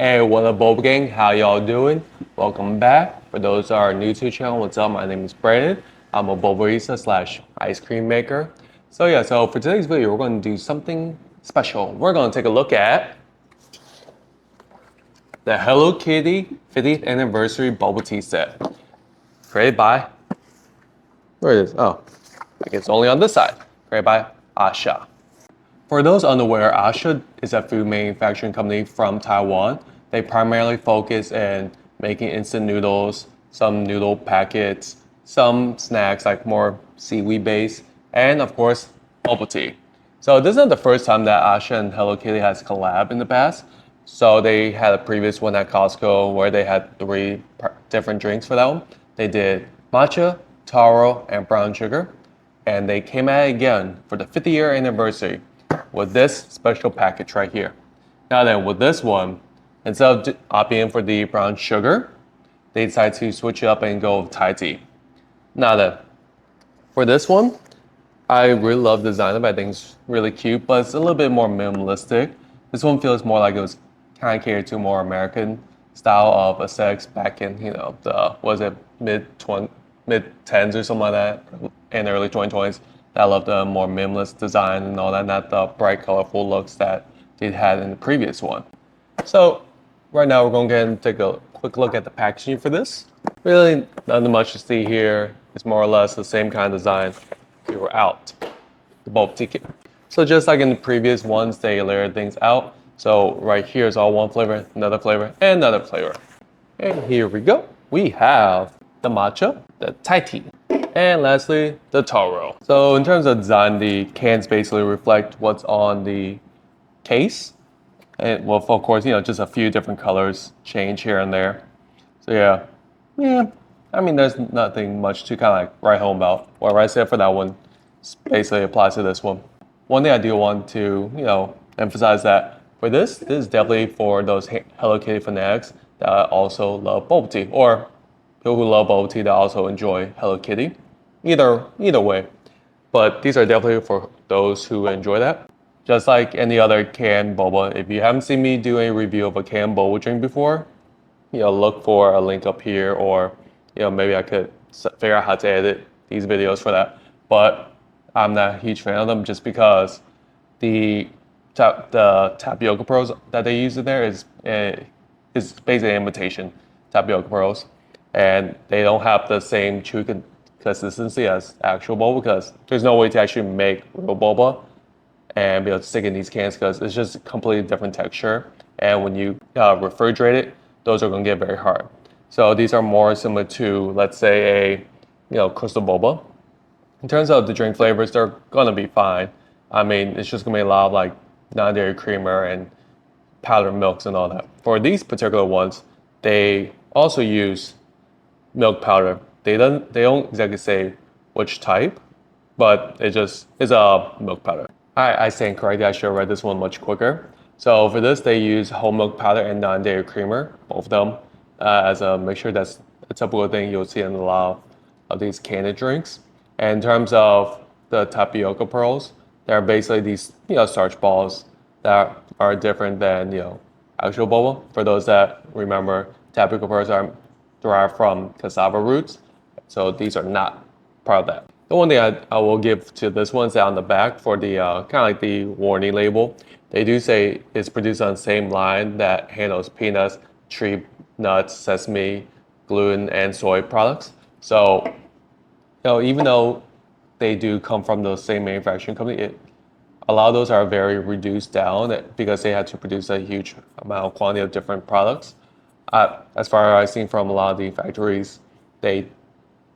Hey, what up, Boba Gang? How y'all doing? Welcome back. For those that are new to the channel, what's up? My name is Brandon. I'm a Bobarista slash ice cream maker. So for today's video, we're going to do something special. We're going to take a look at the Hello Kitty 50th anniversary bubble tea set, created by, where it is? Oh, I guess only on this side. Created by Asha. For those unaware, Asha is a food manufacturing company from Taiwan. They primarily focus in making instant noodles, some noodle packets, some snacks like more seaweed based, and of course, bubble tea. So this is not the first time that Asha and Hello Kitty has collabed in the past. So they had a previous one at Costco where they had three different drinks for that one. They did matcha, taro, and brown sugar. And they came at it again for the 50-year anniversary with this special package right here. Now then, with this one, instead of opting for the brown sugar, they decided to switch it up and go with Thai tea. Now then, for this one, I really love the design of it. I think it's really cute, but it's a little bit more minimalistic. This one feels more like it was kind of catered to more American style of aesthetics back in, the, was it mid-10s or something like that, in the early 2020s. I love the more minimalist design and all that, not the bright, colorful looks that they had in the previous one. So right now we're going to go ahead and take a quick look at the packaging for this. Really nothing much to see here. It's more or less the same kind of design throughout the bulk ticket. So just like in the previous ones, they layered things out. So right here is all one flavor, and another flavor. And here we go. We have the matcha, the Thai tea, and lastly, the taro. So in terms of design, the cans basically reflect what's on the case. And well, of course, just a few different colors change here and there. So yeah. I mean, there's nothing much to kind of like write home about. What I said for that one basically applies to this one. One thing I do want to, emphasize that for this is definitely for those Hello Kitty fanatics that also love bubble tea, or people who love bubble tea that also enjoy Hello Kitty. Either way. But these are definitely for those who enjoy that. Just like any other canned boba, if you haven't seen me do a review of a canned boba drink before, look for a link up here, or maybe I could figure out how to edit these videos for that. But I'm not a huge fan of them just because the tapioca pearls that they use in there is basically an imitation tapioca pearls, and they don't have the same chewy consistency as actual boba, because there's no way to actually make real boba and be able to stick in these cans, because it's just a completely different texture, and when you refrigerate it, those are going to get very hard. So these are more similar to, let's say, a crystal boba. In terms of the drink flavors, they're going to be fine. I mean, it's just going to be a lot of like non-dairy creamer and powdered milks and all that. For these particular ones, they also use milk powder. They don't exactly say which type, but it's a milk powder. I stand corrected. I should have read this one much quicker. So for this, they use whole milk powder and non-dairy creamer, both of them, as a mixture. That's a typical thing you'll see in a lot of these canned drinks. And in terms of the tapioca pearls, they're basically these starch balls that are different than actual boba. For those that remember, tapioca pearls are derived from cassava roots, so these are not part of that. The one thing I will give to this one is that on the back, for the kind of like the warning label, they do say it's produced on the same line that handles peanuts, tree nuts, sesame, gluten, and soy products. So even though they do come from the same manufacturing company, a lot of those are very reduced down because they had to produce a huge amount of quantity of different products. As far as I've seen from a lot of the factories, they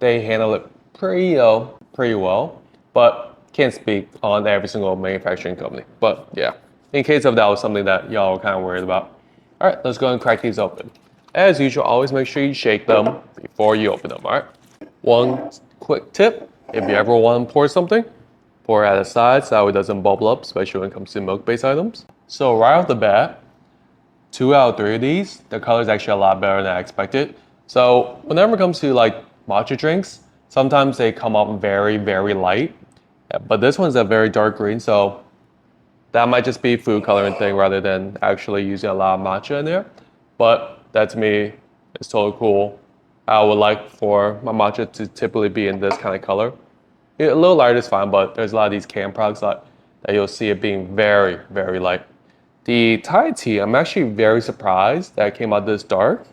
handle it pretty well, but can't speak on every single manufacturing company. But yeah, in case of that was something that y'all were kind of worried about. All right, let's go and crack these open. As usual, always make sure you shake them before you open them, all right? One quick tip, if you ever want to pour something, pour it at the side so it doesn't bubble up, especially when it comes to milk-based items. So right off the bat, 2 out of 3 of these, the color is actually a lot better than I expected. So whenever it comes to like matcha drinks, sometimes they come up very, very light, but this one's a very dark green, so that might just be food coloring thing rather than actually using a lot of matcha in there. but that to me is totally cool. I would like for my matcha to typically be in this kind of color. A little lighter is fine, but there's a lot of these can products that you'll see it being very, very light. The Thai tea, I'm actually very surprised that it came out this dark.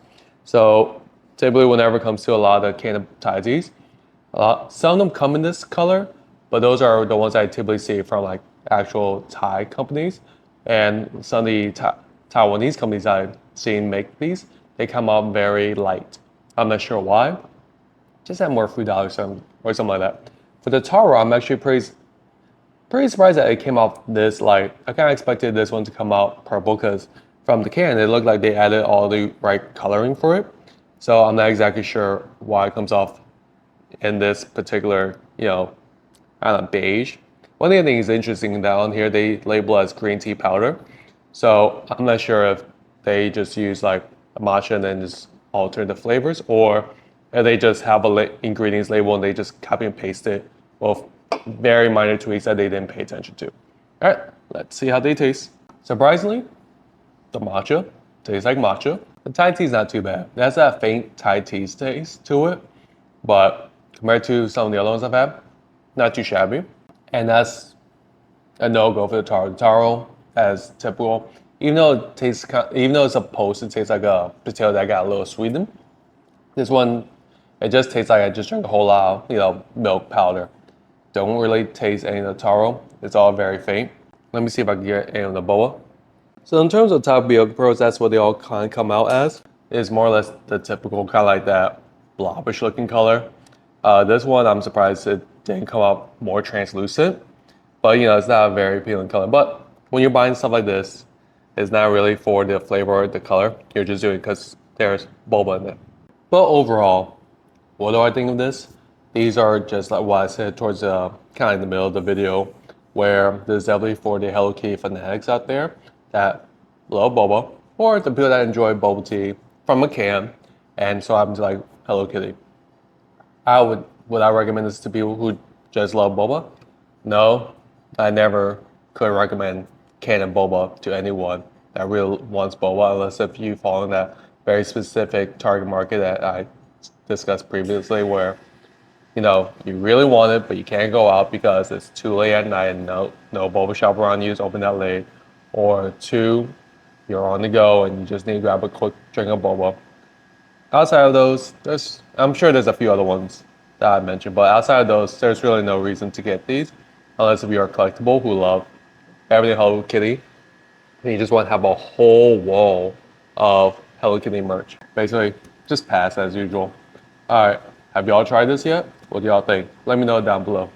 So typically whenever it comes to a lot of canned Thai teas, some of them come in this color, but those are the ones I typically see from like actual Thai companies. And some of the Taiwanese companies I've seen make these, they come out very light. I'm not sure why. Just add more $3 or something like that. For the taro, I'm actually pretty surprised that it came out this light. I kind of expected this one to come out purple because from the can, it looked like they added all the right coloring for it. So I'm not exactly sure why it comes off in this particular, I don't know, beige. One thing I think is interesting that on here they label as green tea powder. So I'm not sure if they just use like a matcha and then just alter the flavors, or if they just have a ingredients label and they just copy and paste it with very minor tweaks that they didn't pay attention to. All right, let's see how they taste. Surprisingly, the matcha tastes like matcha. The Thai tea is not too bad. It has that faint Thai tea taste to it, but compared to some of the other ones I've had, not too shabby. And that's a no-go for the taro. The taro, as typical, even though it's supposed to taste like a potato that got a little sweetened, this one, it just tastes like I just drank a whole lot of, milk powder. Don't really taste any of the taro. It's all very faint. Let me see if I can get any of the boa. So in terms of tapioca pearls, that's what they all kind of come out as. It's more or less the typical kind of like that blobbish looking color. This one, I'm surprised it didn't come out more translucent. But it's not a very appealing color. But when you're buying stuff like this, it's not really for the flavor or the color. You're just doing it because there's boba in it. But overall, what do I think of this? These are just like what I said towards the kind of in the middle of the video, where this is definitely for the Hello Kitty fanatics out there that love boba, or the people that enjoy bubble tea from a can, and so happen to like Hello Kitty. Would I recommend this to people who just love boba? No, I never could recommend canned boba to anyone that really wants boba, unless if you fall in that very specific target market that I discussed previously, where you really want it, but you can't go out because it's too late at night and no boba shop around you is open that late, or two, you're on the go and you just need to grab a quick drink of boba. Outside of those, I'm sure there's a few other ones that I mentioned, but outside of those, there's really no reason to get these, unless if you're a collectible who love everything Hello Kitty, and you just want to have a whole wall of Hello Kitty merch. Basically, just pass as usual. All right, have y'all tried this yet? What do y'all think? Let me know down below.